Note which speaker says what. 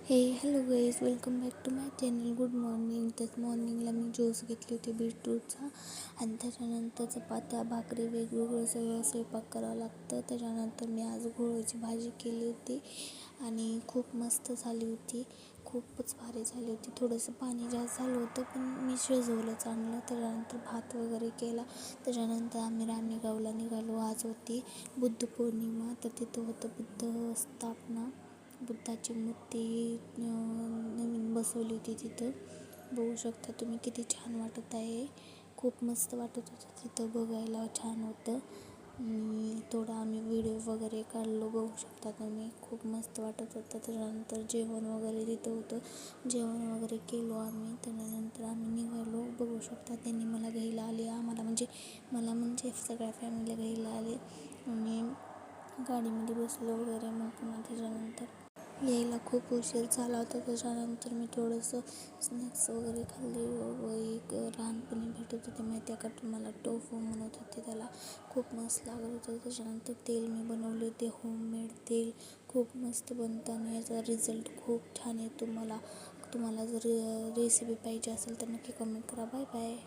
Speaker 1: हे hello guys, welcome back to my channel. Good morning. त्याच मॉर्निंगला मी ज्यूस घेतली होती बीटरूटचा, आणि त्याच्यानंतर चपात्या भाकरी वेगवेगळं सगळं स्वयंपाक करावं लागतं. त्याच्यानंतर मी आज घोळची भाजी केली होती आणि खूप मस्त झाली होती, खूपच भारी झाली होती. थोडंसं पाणी जास्त झालं होतं, पण मी शिजवलं चांगलं. त्याच्यानंतर भात वगैरे केला. त्याच्यानंतर आम्ही राणेगावला निघालो. आज होती बुद्ध पौर्णिमा, तर तिथं होतं बुद्ध स्थापना, बुद्धाची मूर्ती नवीन बसवली होती तिथं. बघू शकता तुम्ही किती छान वाटत आहे. खूप मस्त वाटत होतं तिथं, बघायला छान होतं. थोडा आम्ही व्हिडिओ वगैरे काढलो, बघू शकता तुम्ही. खूप मस्त वाटत होतं. त्याच्यानंतर जेवण वगैरे तिथं होतं, जेवण वगैरे केलो आम्ही. त्याच्यानंतर आम्ही निघालो. बघू शकता त्यांनी मला घ्यायला आले, मला म्हणजे सगळ्या फॅमिलीला घ्यायला आले. आणि गाडीमध्ये बसलो वगैरे. मग पुन्हा त्याच्यानंतर यायला खूप उशीर झाला होता. त्याच्यानंतर मी थोडंसं स्नॅक्स वगैरे खाल्ले व एक लहानपणी भेटत होते माहिती आहे का तुम्हाला, टोफू म्हणत होते त्याला. खूप मस्त लागत होतं. त्याच्यानंतर तेल मी बनवले होते, होममेड तेल. खूप मस्त बनतं आणि याचा रिझल्ट खूप छान आहे. तुम्हाला जर रेसिपी पाहिजे असेल तर नक्की कमेंट करा. Bye bye.